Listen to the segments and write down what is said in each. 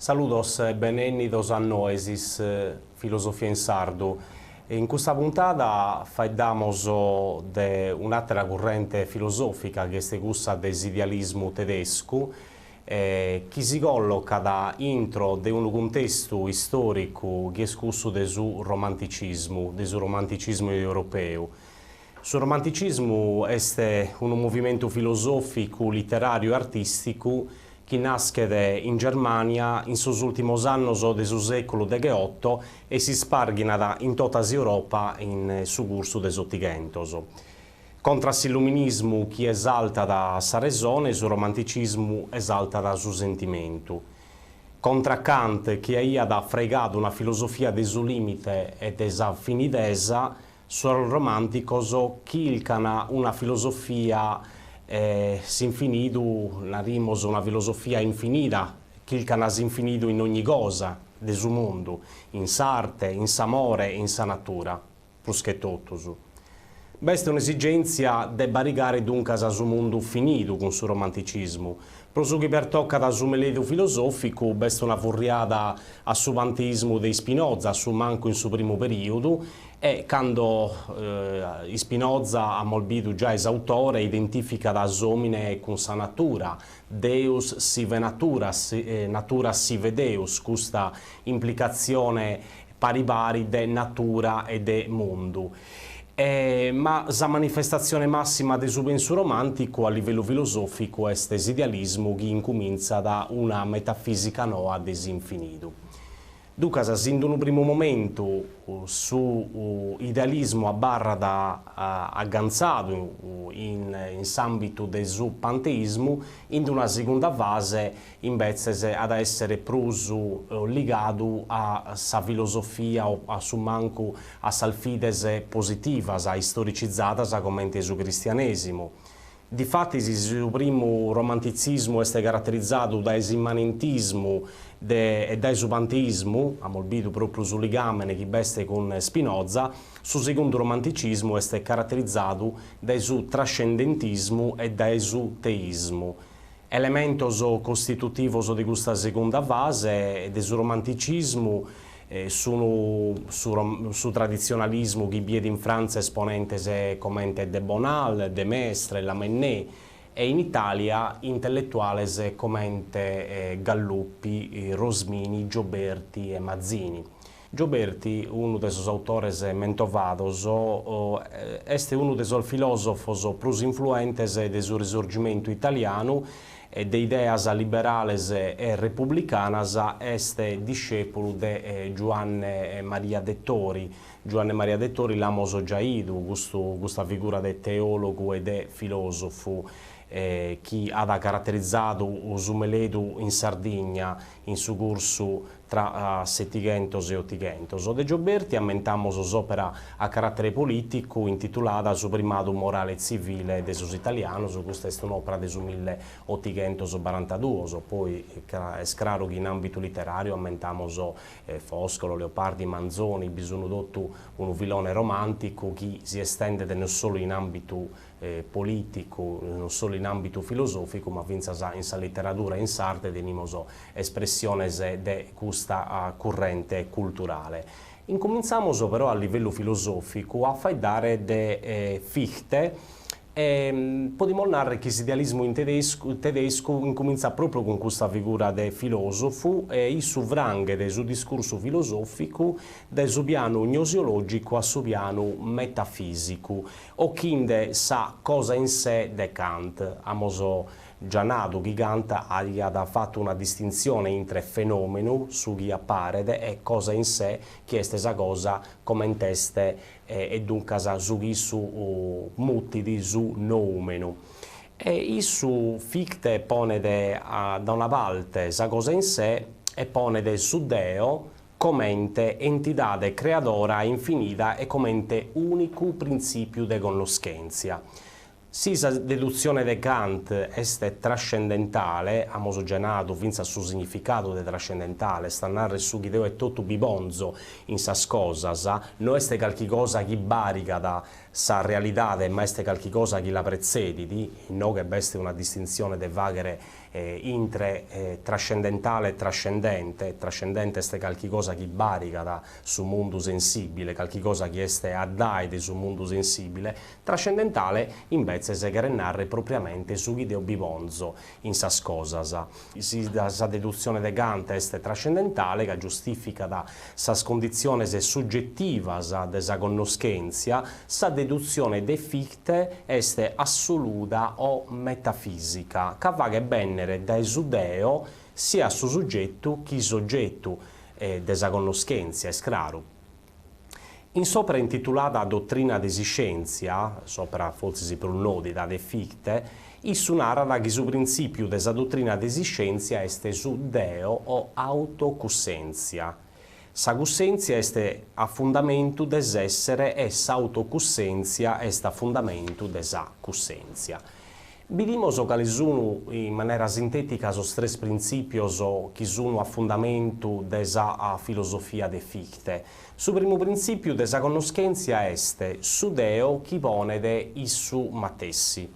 Saludos e benvenidos a Noesis, Filosofia in Sardu. In questa puntata parliamo di un'altra corrente filosofica che è quella dell'idealismo tedesco, che si colloca da intro di un contesto storico che è quello del romanticismo europeo. Il romanticismo è un movimento filosofico, letterario e artistico che nasce in Germania in sus ultimos anni del secolo XVIII e si spargina in tutta Europa in su corso des Ottocento. Contra l'illuminismo che esalta da sa ragione, il romanticismo esalta da suo sentimento. Contra Kant che ha fregato una filosofia del suo limite e della finitesa, sul romantico chilcana una filosofia s'infinito, narimos una filosofia infinita, chilcana s'infinito in ogni cosa del suo mondo, in s'arte, in s'amore, in sa natura, plus che tutto su. Questa è un'esigenza di barricare dunque a suo mondo finito con il suo romanticismo. Però che per tocca da suo meledo filosofico, questa è una furriata a suo panteismo di Spinoza, a suo manco in suo primo periodo, e quando Spinoza ha molbito già esautore, identifica da somine con sa natura, Deus sive natura, natura sive Deus, questa implicazione pari pari de natura e de mondo. Ma la manifestazione massima del suo pensiero romantico a livello filosofico è questo idealismo che incomincia da una metafisica noa dell'infinito. Dunque, sin in un primo momento, su idealismo a barra da agganzato in ambito del suo panteismo, in una seconda fase invece ad essere pruso legato a sa filosofia o a su manco a salfides positivas, a storicizzata come il suo cristianesimo. Difatti, il primo romanticismo è caratterizzato dall'immanentismo e dal panteismo, ha molbito proprio sul legame che veste con Spinoza. Sul secondo romanticismo è caratterizzato dal suo trascendentismo e dal suo teismo. Elementos costitutivos di questa seconda fase del suo romanticismo sono su tradizionalismo che vede in Francia esponente come De Bonald, De Maistre, Lamennais, e in Italia intellettuali come Galluppi, Rosmini, Gioberti e Mazzini. Gioberti, uno dei suoi autori mentovados, è uno dei suoi filosofi più influenti del suo risorgimento italiano, de ideas liberales e republicanas, est discepolo de Giovanni Maria Dettori. Giovanni Maria Dettori l'amos già ido, questa figura de teologo e de filosofo che ha caratterizzato il suo meledo in Sardegna in suo corso tra Settigentos e Ottigentos. De Gioberti ammentamos un'opera a carattere politico intitolata Su primato morale e civile de sus italianos, questa è un'opera del 1842, poi è chiaro che in ambito letterario ammentamos Foscolo, Leopardi, Manzoni, bisogno dotto un filone romantico che si estende non solo in ambito politico, non solo in ambito filosofico, ma in sa letteratura in sarte tenemos espressione de questa corrente culturale. Incominciamo però a livello filosofico a parlare di Fichte. Possiamo narrare che l'idealismo in tedesco incomincia proprio con questa figura del filosofo e il suo vranghe del suo discorso filosofico dal suo piano gnosiologico al suo piano metafisico, o quindi sa cosa in sé de Kant. Amoso Giannato che Kant ha fatto una distinzione tra fenomeno su chi appare e cosa in sé, che è stessa cosa come in teste e dunque su chi su mutti su noumeno. E il Fichte pone da una parte sa cosa in sé e pone su Deo come entità creadora infinita e come unico principio de conoscenza. Se la deduzione di Kant è trascendentale, abbiamo generato fino al suo significato di trascendentale, sta narrando su che Dio è tutto bibonzo in sas cosas, non è qualcosa che barica da sa realtà, ma è qualcosa che la precede, non che è una distinzione di vaghere intre trascendentale e trascendente. Trascendente è qualche cosa che barica da su mondo sensibile, qualche cosa che è addaide su mondo sensibile. Trascendentale invece si narra propriamente su chi deo bibonzo in sas cosas. La deduzione de Kant è trascendentale, che giustifica da sas condizioni soggettive della conoscenza. Sa deduzione de Fichte è assoluta o metafisica, che va che bennere da esudeo sia su soggetto che soggetto della conoscenza, è chiaro. In sopra intitolata Dottrina desi scienza, sopra forse per un nodida de Fichte, issu narra che su principio desa dottrina desi scienza est su Deo o autocussenzia. Sa cussenzia est a fundamento des'essere e s'autocussenzia est a fundamento desa cussenzia. Vidimos che sono in maniera sintetica os tre principios che sono a fondamento desa filosofia de Fichte. Su primo principio desa conoscenza est su Deo chi ponede issu matessi.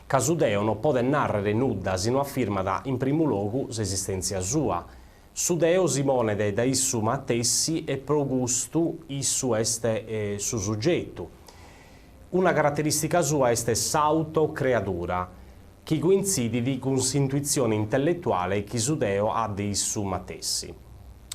Ca su Deo non pode narrare nudda sino affirmata in primo luogo s'esistenza sua. Su Deo si ponede da issu matessi e pro gusto issu est su soggetto. Una caratteristica sua est s'autocreatura, che coincide con l'intuizione intellettuale che su Deo ha di issu matessi.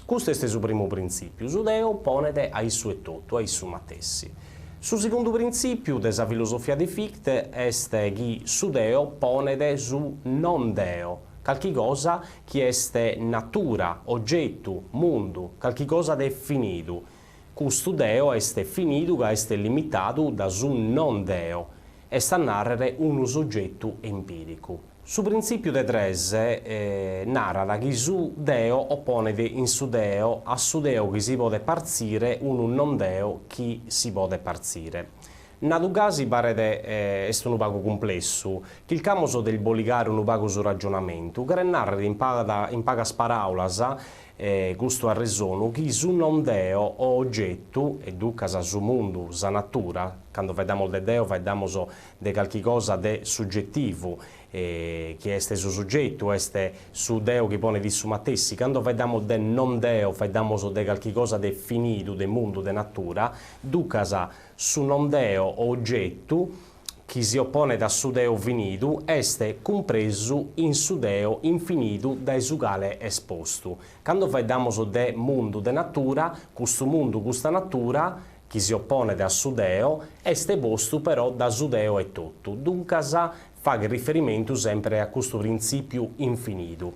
Questo è il suo primo principio. Su Deo ponete a issu e tutto, a issu matessi. Su secondo principio della filosofia di Fichte è che su Deo ponete su non Deo, qualche cosa che è natura, oggetto, mondo, qualche cosa de finito. Questo Deo è finito, che è limitato da su non Deo, e sta a narrare uno soggetto empirico. Su principio de Trese narra che su Deo opponete in su Deo a su Deo che si può parzire un non Deo che si può parzire. In altri casi pare che è un poco complesso, che il caso del boligare un poco su ragionamento, che narra in pagas paraulas gusto a resono che su non Deo o oggetto, e ducas su mondo, sa natura, quando vediamo de Deo vediamo de qualche cosa de soggettivo, che è su soggetto, è su Deo che pone di su matessi, quando vediamo de non Deo vediamo de qualche cosa de finito, de mondo, de natura, ducas su non Deo o oggetto, chi si oppone da su Deo finito, est compreso in su Deo infinito da esugale esposto. Quando vediamo de mondo, de natura, questo mondo, questa natura, chi si oppone da su Deo, est posto però da su Deo e tutto. Dunque fa riferimento sempre a questo principio infinito.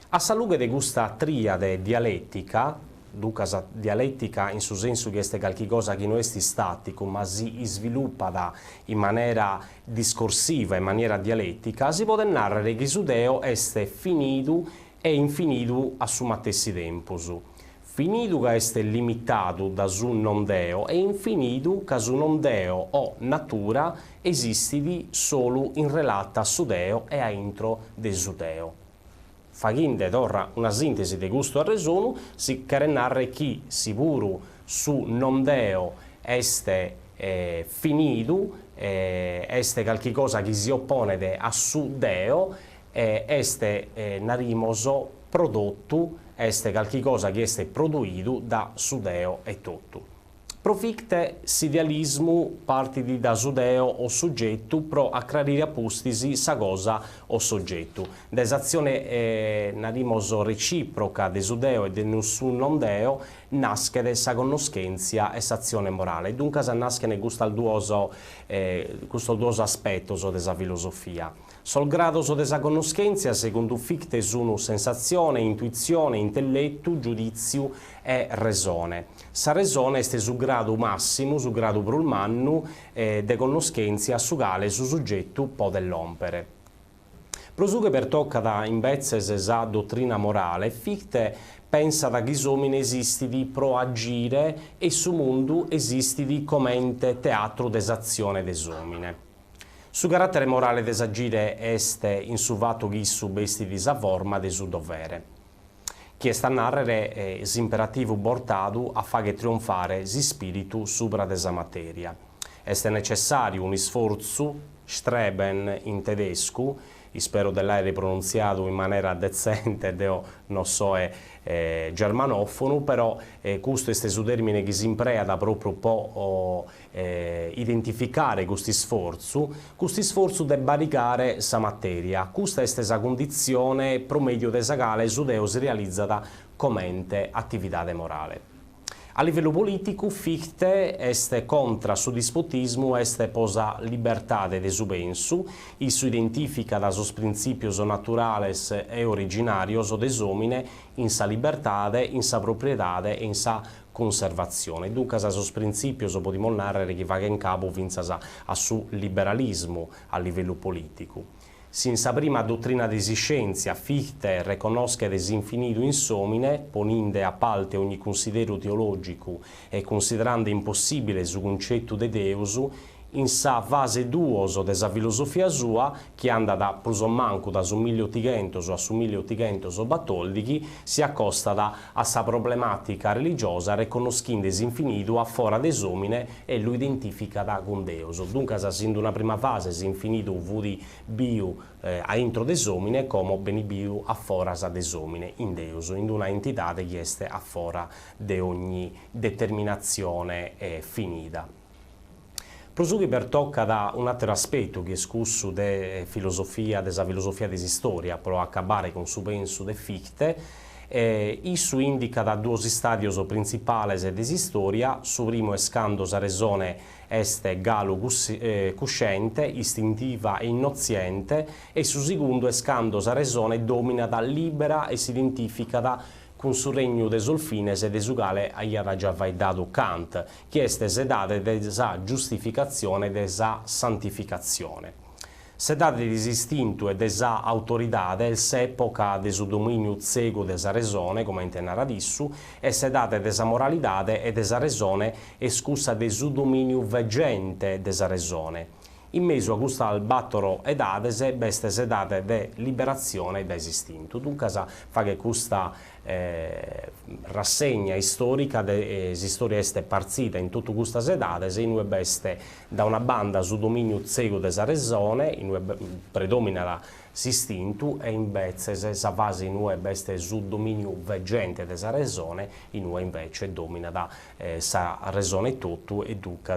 A salute di questa triade dialettica, dunque dialettica in su senso che è qualche cosa che non è statico ma si sviluppa in maniera discorsiva, in maniera dialettica, si può narrare che su Deo è finito e infinito a su matessi tempus. Finito che è limitato da su non Deo e infinito che su non Deo o natura esiste solo in relata a su Deo e a intro de su Deo. Faghinde torra una sintesi di gusto a resono, si che narre chi sicuro su non Deo est finito, est qualche cosa che si oppone a su Deo, est narimoso prodotto, est qualche cosa che est produito da su Deo e tutto. Pro Fichte s'idealismo parte da su Deo o soggetto pro acclarire apostisi sa cosa o soggetto. Desazione narimoso reciproca de su Deo e de su non Deo nasce sa conoscenza e s'azione morale. Dunque nasce questo duoso aspetto della filosofia. Sol grado della conoscenza, secondo Fichte, sono sensazione, intuizione, intelletto, giudizio e resone. Sa resone è su grado massimo, su grado prulmannu de conoscenza su quale su soggetto può dell'ompere. Prosuche per tocca invece sa dottrina morale, Fichte pensa che gli uomini esistidi pro agire e su mondo esistidi commente teatro desazione des uomini. Su carattere morale desagire est in su vato ghissu besti di sa forma de su dovere. Chi sta a narrare s'imperativo portato a fare trionfare si spiritu supra desa materia. Est necessario un sforzo, streben in tedesco, spero dell'aere pronunziato in maniera decente, io non so germanofono, però questo è su termine che si impreda proprio può identificare questi sforzi di barricare questa materia. Questa è stessa condizione promedio della quale Sudeo si realizzata come attività morale. A livello politico, Fichte è contro il dispotismo, è posa libertà de su pensu, e si identifica da sos principios naturales e originarios desomine in sa libertà, in sa proprietà e in sa conservazione. Dunque, sos principios possiamo narrare che va in capo fino a su liberalismo a livello politico. Sin sa prima dottrina desi scienza, Fichte riconosce desinfinito insomine, poninde a parte ogni considero teologico e considerando impossibile su concetto de Deus, in sa fase duoso della filosofia sua, che anda da prosommanco da su 1800 a su 1800 battoldichi, si accosta a sa problematica religiosa, riconoscendo desinfinito a fora desomine e lo identifica da con Deus. Dunque, sin una prima fase, desinfinito vudi biu a intro desomine, come beni biu a fora sa desomine in Deus, in una entità che è a fora di ogni determinazione finita. Prosughi per tocca da un altro aspetto che è scusso della filosofia della storia, per accabare con su penso de Fichte, Issu indica da due stadi principali della storia. Su primo escando sa ragione est galo cuscente, istintiva e innoziente, e su secondo escando sa ragione domina da libera e si identifica da con su regno de solfines e de su quale era già dato Kant, che è sedate della giustificazione e della santificazione. Sedate disistinto e della autorità del s'epoca de su dominio cego della ragione, come in narradissu, e sedate della moralità e della ragione escusa de su dominio veggente della ragione. In mezzo a questo battoro ed adese, beste sedate de liberazione desistinto. Dunque, fa che questa rassegna storica de storia est parzita in tutte queste sedate, se in beste da una banda su dominio cego della ragione, in predomina la s'istinto, e invece sa fase in beste su dominio veggente della ragione, in invece domina da sa ragione tutto e dunque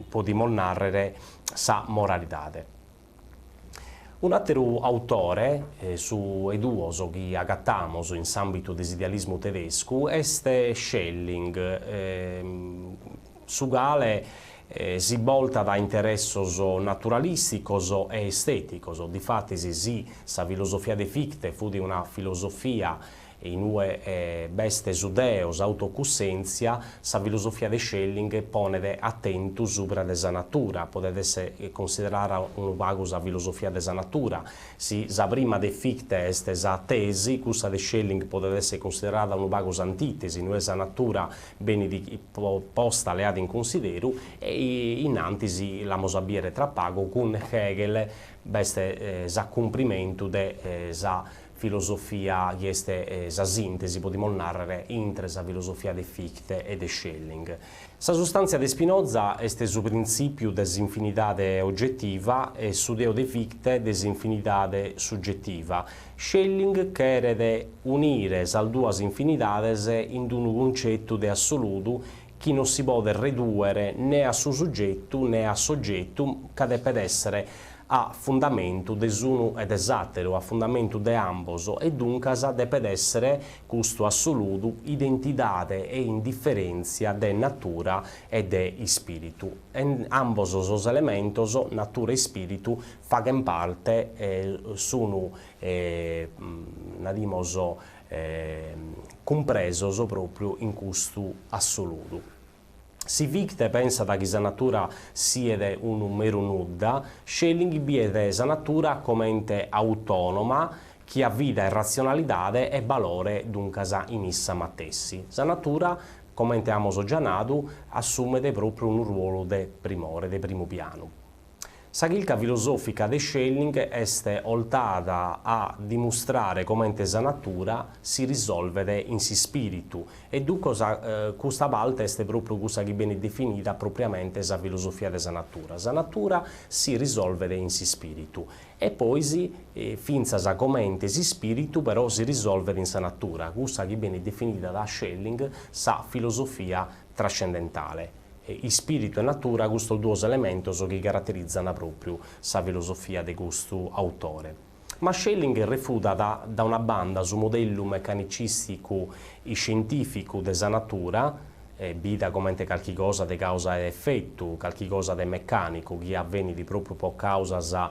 possiamo narrare sa moralità. Un altro autore su eduoso che agattamos in ambito dell'idealismo tedesco è Schelling, su quale si volta da interessos naturalisticos e esteticos. Difatti sa filosofia de Fichte fu di una filosofia in beste judeos autocussenzia, sa filosofia de Schelling pone attento sopra desa natura, potete essere considerata un vago sa filosofia desa natura. Sa prima de Fichte est sa tesi, questa de Schelling potete essere considerata un vago antitesi, non è sa natura bene posta leata in considero, e in antisi la mosabiere tra pago con Hegel beste sa comprimento de sa filosofia che è la sintesi, possiamo narrare, intra la filosofia de Fichte e de Schelling. La sostanza de Spinoza è il principio dell'infinità oggettiva e su Deo de Fichte dell'infinità soggettiva. Schelling chiede unire le due infinità in un concetto di assoluto che non si può ridurre né a suo soggetto né a soggetto, che deve essere a fondamento dell'uno e dell'altro, a fondamento de ambos, e dunque deve essere questo assoluto identità e indifferenza de natura e de spiritu. E ambos os elementos, natura e spiritu, fanno parte, sono compresos proprio in questo assoluto. Si Fichte pensa che la natura sia un mero nulla, Schelling vede la natura come ente autonoma, che ha vita e razionalità e valore dunque in essa matessi. La natura, come abbiamo già detto, assume proprio un ruolo di primore, di primo piano. Sa chilca filosofica de Schelling est oltada a dimostrare come sa natura si risolve in si spiritu e questa parte est proprio questa che viene definita propriamente sa filosofia de sa natura. Sa natura si risolve in si spiritu e poi finza sa commente si spiritu però si risolve in sa natura, questa che viene definita da Schelling sa filosofia trascendentale. Spirito e natura, questi due elementi che caratterizzano proprio la filosofia di questo autore. Ma Schelling refuta da una banda su modello meccanicistico e scientifico della natura, vita come qualche cosa di causa ed effetto, qualche cosa di meccanico che avviene proprio per causa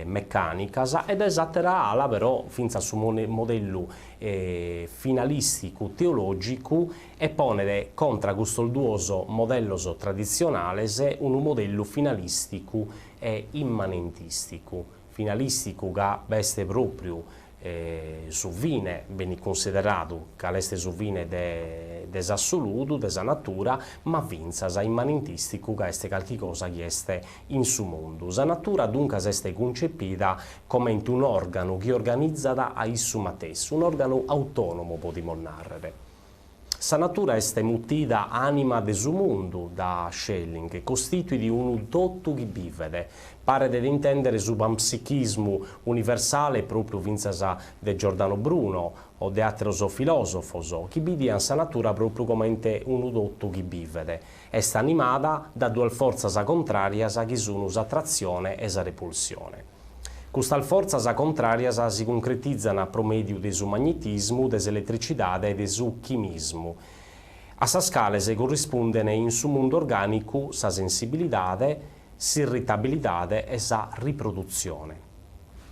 meccanica, ed esattera ala però finza su modello finalistico teologico e pone contro questo duoso modello tradizionale un modello finalistico e immanentistico. Finalistico che veste proprio su vine, viene considerato che l'este su vine desassoluto, desa natura, ma vinza sa immanentistico che è qualcosa che è in su mondo. Sa natura dunque è concepita come un organo che organizza a issu matesso, un organo autonomo, potremmo narrare. Sa natura est mutida anima de su mundu da Schelling, costitui di un tutto che vivede. Pare di intendere su panpsichismo universale proprio vinzasa de Giordano Bruno o de altri filosofos, che vidiano sa natura proprio come un tutto che vivede. Est animata da due forze contrarie che sono l'attrazione e la repulsione. Queste forze contrarie si concretizzano per medio del magnetismo, dell'elettricità e del chimismo. A sa scala si corrispondono in su mondo organico sa sensibilità, s'irritabilità e sa riproduzione.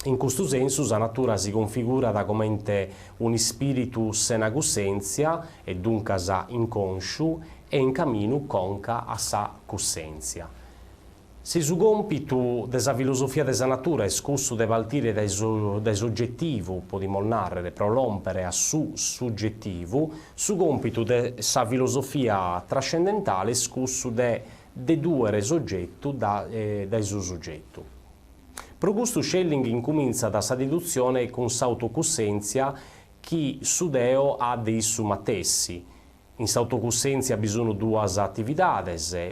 In questo senso, la natura si configura come un spirito sena coscienza e dunque sa inconscio e in cammino conca a sa coscienza. Se su compito della filosofia della natura è scusso di partire dai soggettivo, potremmo narrare, prolompere a su soggettivo, su compito della filosofia trascendentale è scusso de due soggetto dai suo soggetto. Per questo Schelling incomincia da sa deduzione con s'autocoscienza che su Deo ha dei su matessi. In s'autocoscienza bisogna due attività,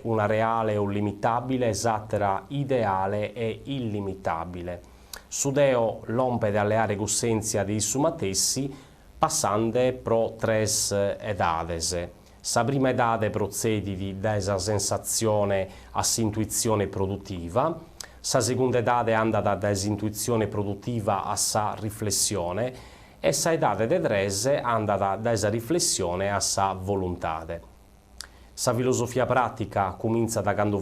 una reale o limitabile, l'altra ideale e illimitabile. Su Deo l'ompe dalle aree coscienza di su matessi, passando pro tres edades. Sa prima edade procede da sensazione a intuizione produttiva, sa seconda edade anda da intuizione produttiva a sa riflessione, e sa edade de trese anda da esa riflessione a sa volontà. Sa filosofia pratica comincia da quando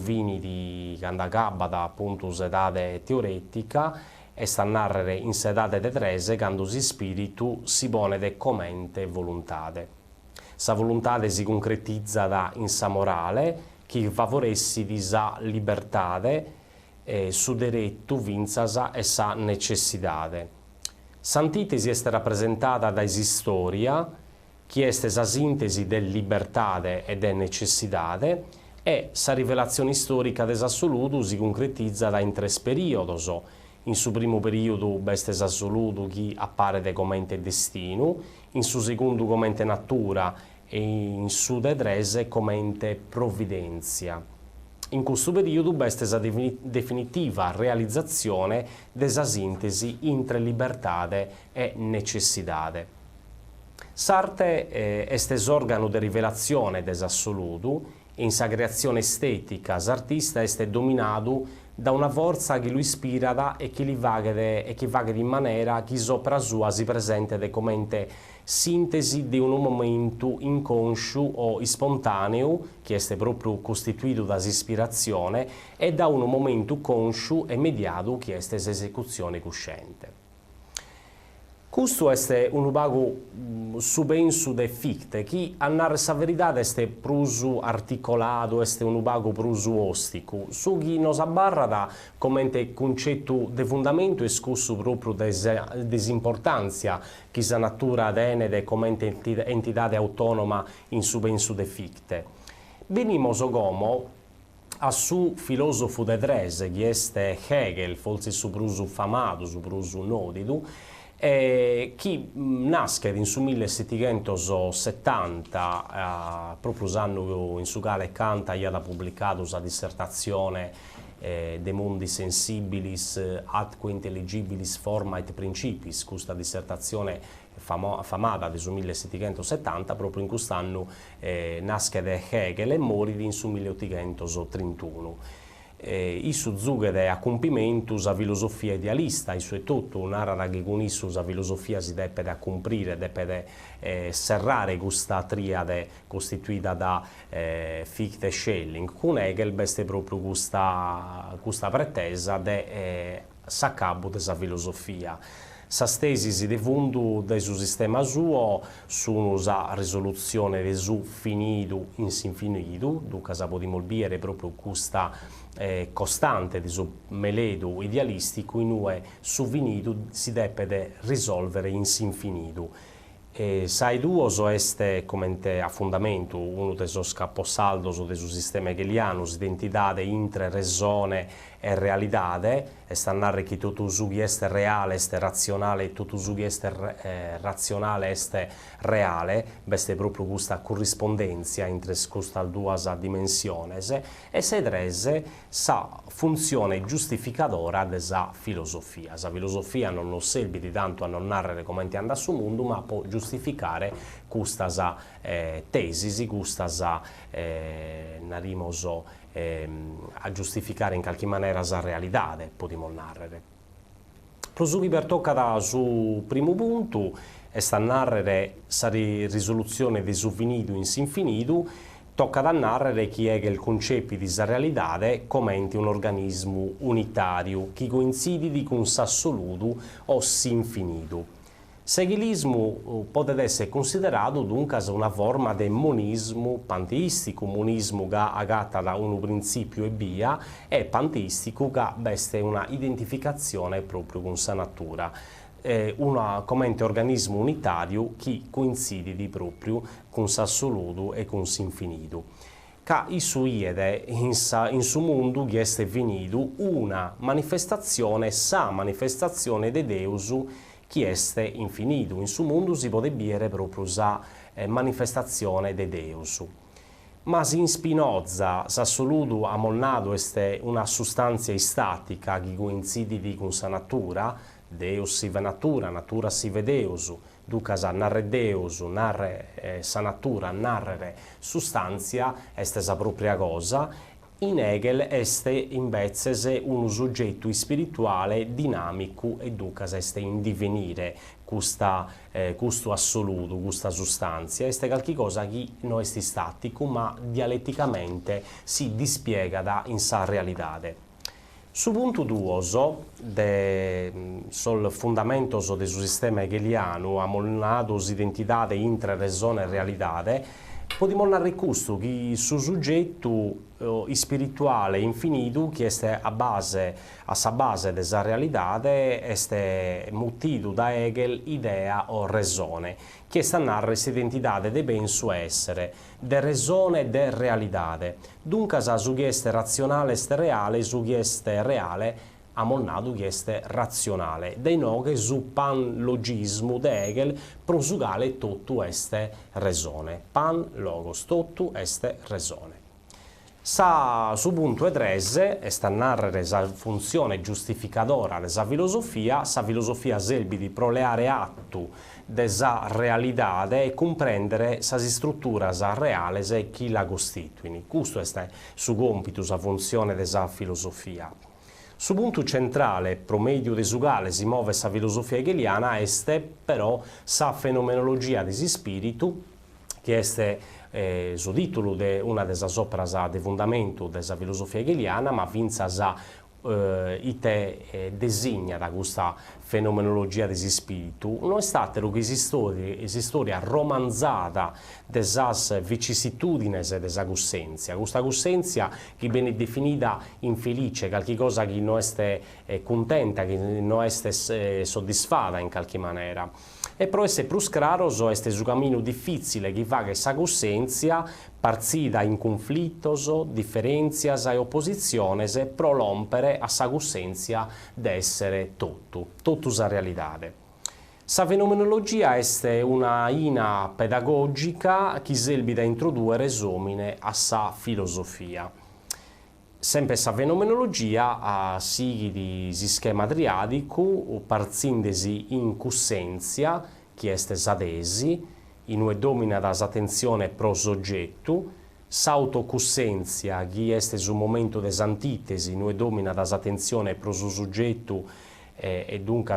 acaba da appunto s'edade teoretica e sta a narrare in s'edade de trese quando si spiritu si pone de comente volontà. Sa volontà si concretizza in sa morale che favoressi di sa libertà su diritto vinzasa e sa necessità. S'antitesi est rappresentata da storia, che est sa sintesi de libertà e de necessità, e sa rivelazione storica dell'assoluto si concretizza in tre periodi. In su primo periodo est assoluto che appare come destino, in su secondo come natura e in su de trese come provvidenza. In questo periodo est la definitiva realizzazione della sintesi tra libertà e necessità. S'arte est organo di rivelazione dell'assoluto e in sa creazione estetica l'artista est dominato da una forza che lo ispira e che vaga in maniera che sopra sua si presenta come sintesi di un momento inconscio o spontaneo, che è proprio costituito da ispirazione, e da un momento conscio e immediato, che è esecuzione cosciente. Questo è un luogo su penso de Fichte, che a narrare sa verità è prusu articolato, è un luogo prusu ostico, su chi nos abbarra da come concetto de fondamento e scusso proprio desimportanza che sa natura tenede come entità autonoma in su penso de Fichte. Venimos come a su filosofo de tres, che est Hegel, forse su prusu famadu, su prusu nodidu, chi nasce in su 1770, proprio l'anno in su quale Kant ha pubblicato la dissertazione De mundi sensibilis atque intelligibilis forma et principis, questa dissertazione famata del 1770, proprio in quest'anno nasce da Hegel e muore in su 1831. Issu zugede a compimentus a filosofia idealista, issu è tutto un'ara che con issu la filosofia si deve a comprire, deve serrare questa triade costituita da Fichte e Schelling. Con Hegel beste proprio questa pretesa de s'accabo della filosofia. Sas tesis de fundu del suo sistema suo sono la risoluzione del suo finidu in s'infinidu, dunque si può dire proprio questa costante del suo meledu idealistico in cui su finidu si deve risolvere in s'infinidu. Sai duos est comente a fundamento uno dei suoi caposaldos del suo sistema hegeliano, identità intre ragione e realidade, e sta narre che tutto su che est reale est razionale e tutto su che est razionale est reale, beste proprio questa corrispondenza entre queste due dimensioni, e se drese sa funzione giustificadora della filosofia. La filosofia non lo serve di tanto a non narrare come anda su mondo, ma può giustificare questa tesi, questa narimoso a giustificare in qualche maniera la realtà, possiamo narrare. Prosugi per toccare sul primo punto, e sta a narrare la risoluzione di su finitu in s'infinitu, tocca da narrare chi è che il concetto di sa realtà commenti un organismo unitario che coincide con s'assoluto o s'infinitu. L'hegelismo può essere considerato dunque una forma di monismo panteistico, monismo che agatta da un principio e via, e panteistico che veste una identificazione proprio con sa natura. Come organismo unitario che coincide proprio con s'assoluto e con s'infinito. Che issu iede in su mondo che est finito una manifestazione, sa manifestazione de Deus che est infinito. In su mondo si può dire proprio la manifestazione de Deus. Ma in Spinoza, l'assoluto amolnato è una sostanza istatica che coincide con sa natura, Deus sive natura, natura sive Deus, ducas narre Deus, narre sa natura, narrere sustanzia, est sa propria cosa. In Hegel est invece un soggetto spirituale dinamico e ducas est in divenire questo assoluto, questa sostanza. Est qualcosa che non è statico, ma dialetticamente si dispiega in sa realtà. Su punto 2 sul fondamento del sistema hegeliano, amolnados identitate intre ragione e realidade, possiamo narrare questo, che su soggetto spirituale infinito, che è a sa base della realtà, è mutito da Hegel idea o ragione, che sta narrare l'identità de ben su essere, de ragione e de realidà. Dunque, su che è razionale è reale, su che è reale amolnato che è razionale. Dei no che su panlogismo de Hegel prosugale tutto est ragione. Pan logos, tutto est ragione. Su punto 3 è sta narrare la funzione giustificadora della filosofia, sa filosofia serve di proleare atto della realtà e comprendere sa struttura reale e chi la costituisce. Questo è su compito, sa funzione della filosofia. Su punto centrale, pro medio de su quale si muove sa filosofia hegeliana, est però sa fenomenologia di spiritu, che è su titolo di una delle opere di fondamento della filosofia hegeliana, ma vinza sa ite designa da questa fenomenologia di spiritu, non è stata che si storia romanzata delle vicissitudini della coscienza. Questa coscienza che viene definita infelice, qualcosa che non è contenta, che non è soddisfatta in qualche maniera. E però essere più chiaro è su cammino difficile che fa che questa coscienza parzida in conflittos, differenzias e opposiciones pro l'ompere a sa gussenza d'essere totus a realidade. Sa fenomenologia est una ina pedagogica chi selbi da introdurre resomine a sa filosofia. Sempre sa fenomenologia a sighi di schema triadicu, parzindesi in cussenzia, chi est sadesi, in ue domina das attenzione pro soggettu, s'autocussenzia, chi est su momento des antitesi, in ue domina das attenzione pro su soggettu e dunque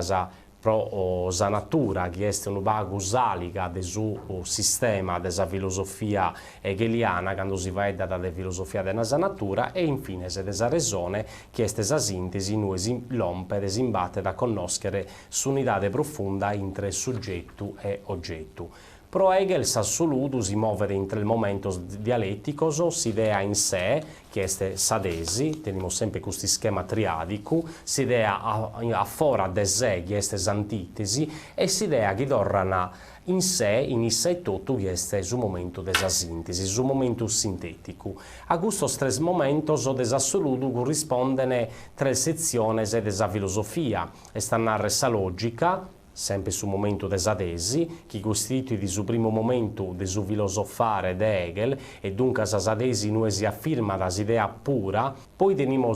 pro sa natura, chi est un vago saliga de su sistema de sa filosofia hegeliana, quando si va da de filosofia de sa natura, e infine se de sa resone, chi est sa sintesi, in ue l'ompere si imbatte da conoscere s'unidade profunda intre soggettu e oggettu. Pro Hegel s'assolutu si muovere intre il momentos dialetticos, s'idea in sé, che est sadesi, teniamo sempre questo schema triadicu, s'idea a fora de sé, che est s'antitesi, e s'idea che dorrana in sé, in issa e tutto, che est su momento de sa sintesi, su momento sinteticu. A questi tre momentos de s'assolutu corrispondono tre sezioni de sa filosofia, e sta narre sa logica, sempre su momento de sa tesi, che costitui di su primo momento de su filosofare de Hegel, e dunque sa tesi noi si affirma da s'idea pura. Poi teniamo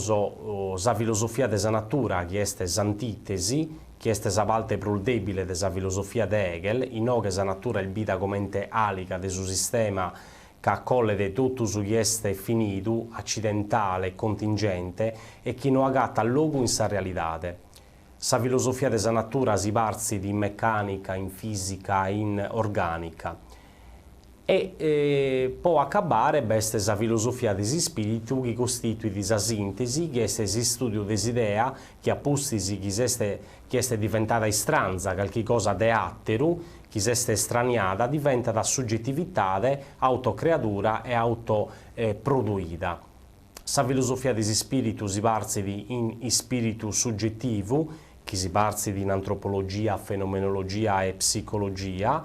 sa filosofia de sa natura, che est s'antitesi, che est sa parte pro debile de sa filosofia de Hegel, in che sa natura è bida comente alica de su sistema che accolle tutto su chi est finito, accidentale, contingente, e che non agatta luogo in sa realitate. Sa filosofia de sa natura si parzi di meccanica, in fisica, in organica. E può accabare beste sa filosofia de spiritu che costitui di sa sintesi, che est si studio desidea, che appustisi che est diventata istranza, qualche cosa de atteru, che est estraniata, diventa da soggettivitade, autocreatura e autoproduita. Sa filosofia de spiritu si parzi di in spiritu soggettivu, che si parzi di in antropologia, fenomenologia e psicologia,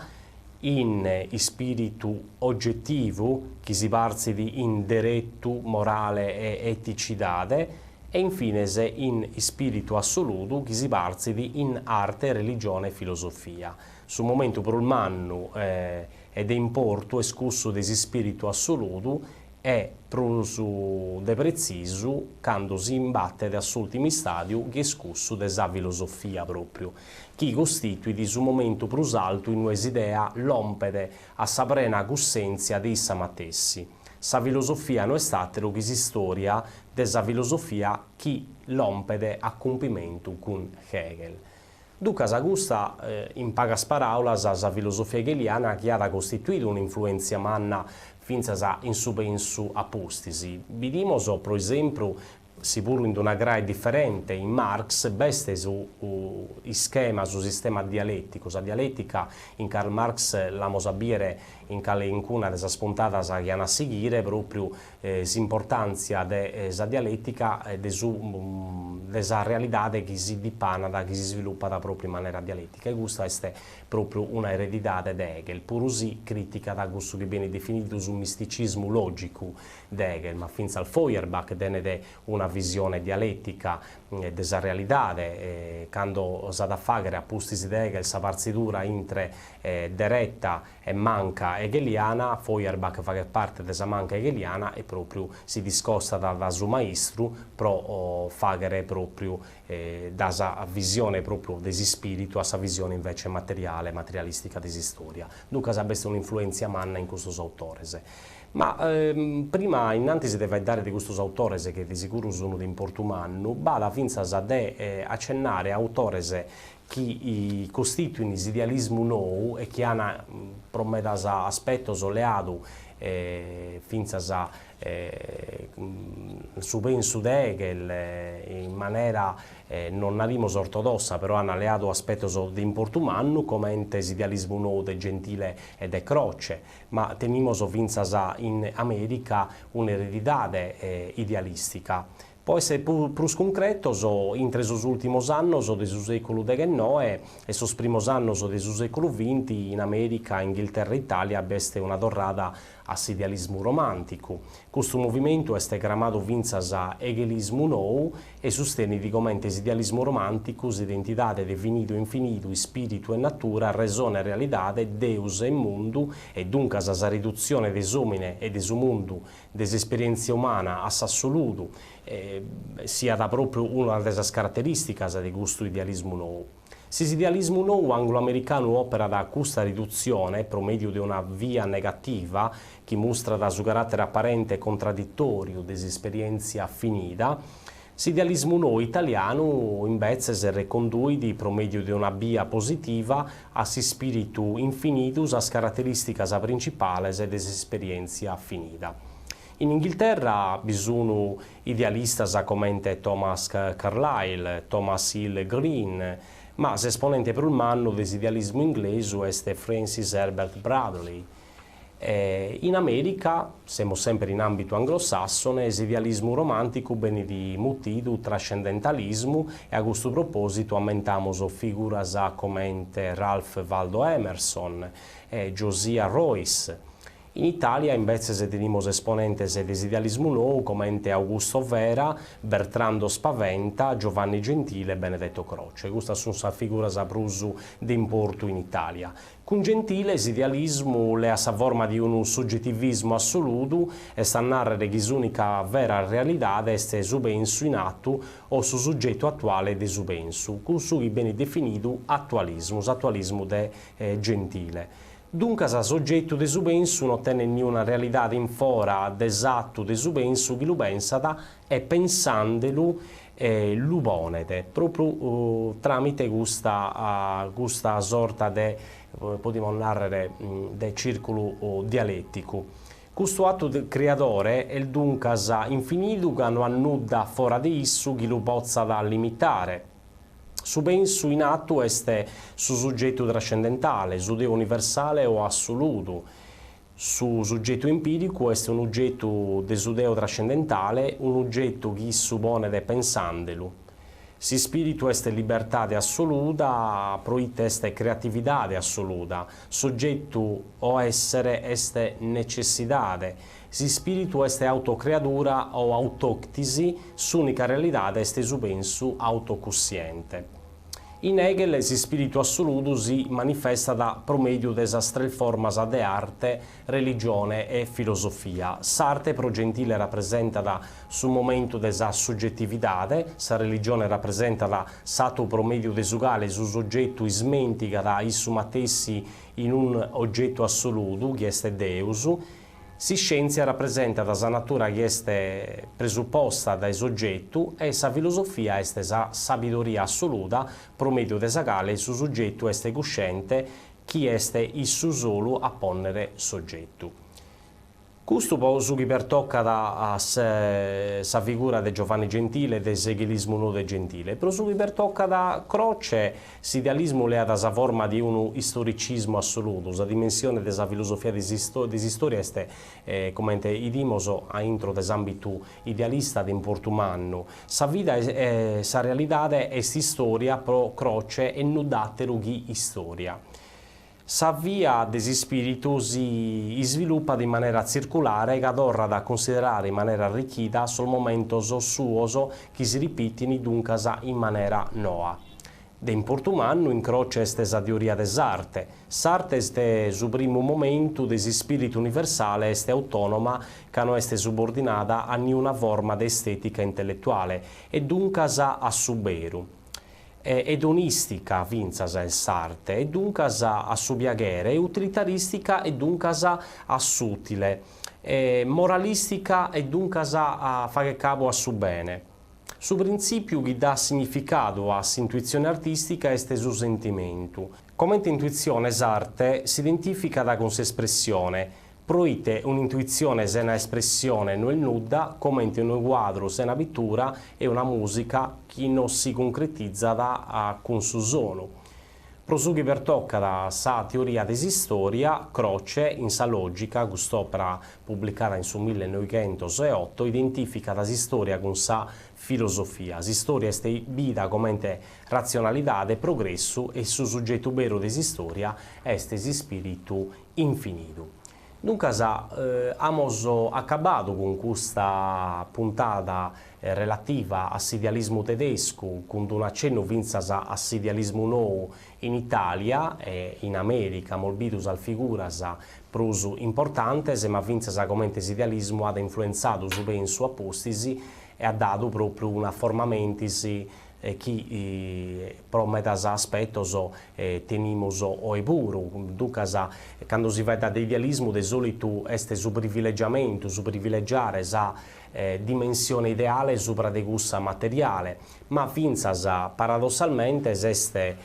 in spiritu oggettivo, che si parzi di in diretto, morale e eticidade, e infine in spiritu assoluto, che si parzi di in arte, religione e filosofia. Su momento pro il mannu ed è importo escusso di spiritu assoluto, è prusu de precisu quando si imbatte da s'ultimi stadio che escusso de sa filosofia proprio, che costitui di su momento prus alto in un'idea l'ompede a sa plena cussenzia di issa matessi. Sa filosofia non è statero che si storia de sa filosofia chi l'ompede a compimento con Hegel. Dunque, sa gusta, in pagas paraulas, sa filosofia hegeliana che ha costituito un'influenza manna finza in su pensu apostisi. Vidimos, per esempio, si pur in una grade differente, in Marx, beste su schema, su sistema dialettico. La dialettica in Karl Marx la mosabire in cuna desa spuntata che hanno a seguire proprio l'importanza della dialettica e della realtà che si dipana, che si sviluppa da proprio in maniera dialettica. E questa è proprio una eredità di Hegel, pur così critica da questo che viene definito su misticismo logico di Hegel, ma fin al Feuerbach tiene una visione dialettica della realtà, quando si da fare appusti di Hegel, sa parzitura intre diretta e manca hegeliana, Feuerbach fa parte della manca hegeliana e proprio si discosta da suo maestro pro fare proprio da visione proprio desi spirito a sa visione invece materialistica desi storia. Dunque sapesse un'influenza manna in questo autore. Ma prima innanzi si deve dare di questi autori che di sicuro sono di importumanno, bada finza de accennare autori che costituiscono l'idealismo nuovo e che hanno promesso aspetto soleato finza su penso di Hegel in maniera non narimo ortodossa, però hanno alleato aspetto di importumanno come ente idealismo nuovo de Gentile e de Croce, ma tenimos finza in America un'eredità idealistica. Poi se più concretos, intre sus ultimos annos de su secolo XIX e sus primos annos de su secolo XX in America, Inghilterra e Italia beste una torrada assidialismo romantico. Questo movimento è chiamato vinzas a egelismo nou e sostiene che l'idealismo romantico, identità definito infinito, spirito e natura, resone realidade, Deus e mundo, e dunque la riduzione des homine e des mundo, des esperienze umana assoluto, sia da proprio una delle caratteristiche di questo idealismo nuovo. Questo idealismo nuovo anglo-americano opera da questa riduzione per medio di una via negativa che mostra da suo carattere apparente e contraddittorio dell'esperienza finita. L'idealismo nuovo italiano invece si riconduce per medio di una via positiva a si spirito infinito, a caratteristiche principali dell'esperienza finita. In Inghilterra vi sono idealisti come Thomas Carlyle, Thomas Hill Green, ma l'esponente per il manno dell'idealismo inglese è Francis Herbert Bradley. In America, siamo sempre in ambito anglosassone, l'idealismo romantico viene dimutito trascendentalismo e a questo proposito aumentiamo figure come Ralph Waldo Emerson, Josiah Royce. In Italia invece teniamo esponenti dell'idealismo nuovo come Augusto Vera, Bertrando Spaventa, Giovanni Gentile e Benedetto Croce. Queste sono figure di importo in Italia. Con Gentile l'idealismo le ha forma di un soggettivismo assoluto e sta a narrare che l'unica vera realtà è su penso in atto o su soggetto attuale di su penso, con cui viene definito attualismo de Gentile. Dunque, il soggetto di su penso non tiene nessuna realtà in fora d'esatto di su penso, chi lo pensa e pensandolo lo ponete, proprio tramite questa sorta di, potremmo narrare, di circolo dialettico. Questo atto creatore è dunque infinito che non annuda fuori di esso chi lo possa limitare. Su penso in atto è su soggetto trascendentale, su Dio universale o assoluto. Su soggetto empirico è un oggetto de su Deo trascendentale, un oggetto che suppone de pensandelo. Si spirito è libertà assoluta, proite è creatività assoluta, soggetto o essere è necessità. Si spirito è autocreatura o autoctisi, s'unica realtà è su penso autocussiente. In Hegel si spirito assoluto si manifesta da promedio delle tre forme di arte, religione e filosofia. S'arte pro Gentile rappresenta da su momento della soggettività, sa religione rappresenta da sato promedio desugale su soggetto smentica da issu matessi in un oggetto assoluto, che è Deus. Si scienza rappresenta da sa natura che è presupposta dai soggetti e sa filosofia è sa sabidoria assoluta, promedio de sa quale su soggetto è cosciente, chi è issu solo a ponere soggetto. Questo poi su chi pertocca da sa figura di Giovanni Gentile e dell'egelismo nuovo Gentile, però su chi pertocca da Croce, l'idealismo le ha da sa forma di un istoricismo assoluto, la dimensione della filosofia di storia è, come idimoso, a intro dell'ambito idealista di importo umano. Sa vita e sa realtà è storia pro Croce e non datero chi storia. Sa via desi spiritu si sviluppa in maniera circolare che adorra da considerare in maniera arricchita sul momento suoso che si ripetini dunque in maniera noa. De importo umano incrocia questa teoria dell'arte. S'arte è il primo momento desi spirito universale è autonoma che non è subordinata a nessuna forma di estetica intellettuale e dunque a suberu. Edonistica vinzas è s'arte, e dunque a subiaghere, e utilitaristica e dunque a suttile, moralistica e dunque a fare capo a su bene. Su principio che dà significato a intuizione artistica è su sentimento. Come intuizione s'arte si identifica da con espressione, proite un'intuizione se una espressione non è nuda, come in un quadro se una pittura e una musica che non si concretizza con su suono. Prosughi per tocca da sa teoria desistoria, Croce, in sa logica, quest'opera pubblicata in su 1908, identifica la storia con sa filosofia. La storia è vita come razionalità, progresso e su soggetto vero desistoria è spirito infinito. Dunque, abbiamo acabato con questa puntata relativa all'idealismo tedesco, con un accenno all'idealismo nuovo in Italia e in America, molbitus al figuras prusu importantes, ma vinzas come l'idealismo ha influenzato su penso a postisi e ha dato proprio una formamentis chi prometas aspettos tenimos o puru. Ducas, quando si vede d'idealismo, di solito est su privilegiamento, su privilegiare sa dimensione ideale sopra de gussa materiale, ma finzas paradossalmente est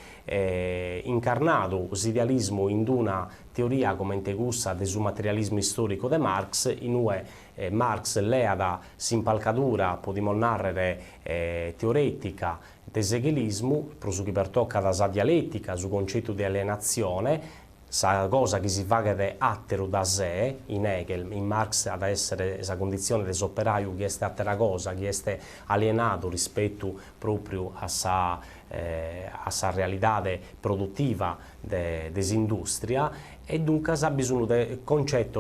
incarnato l'idealismo in una teoria come te gussa del materialismo storico de Marx, in cui Marx leada s'impalcatura, podimo narrare teoretica dell'egelismo, prosu chi pertocca da sa dialettica, su concetto di alienazione, sa cosa che si fa che attero da sé, in Hegel, in Marx ad essere esa condizione dell'operaio che è attera cosa, che è alienato rispetto proprio a sa realtà produttiva dell'industria, e dunque ha bisogno di concetti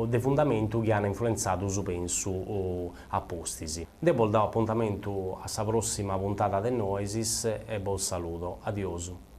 di fondamento che hanno influenzato su penso a postisi. Devo dare appuntamento alla prossima puntata del Noesis e buon saluto. Adioso.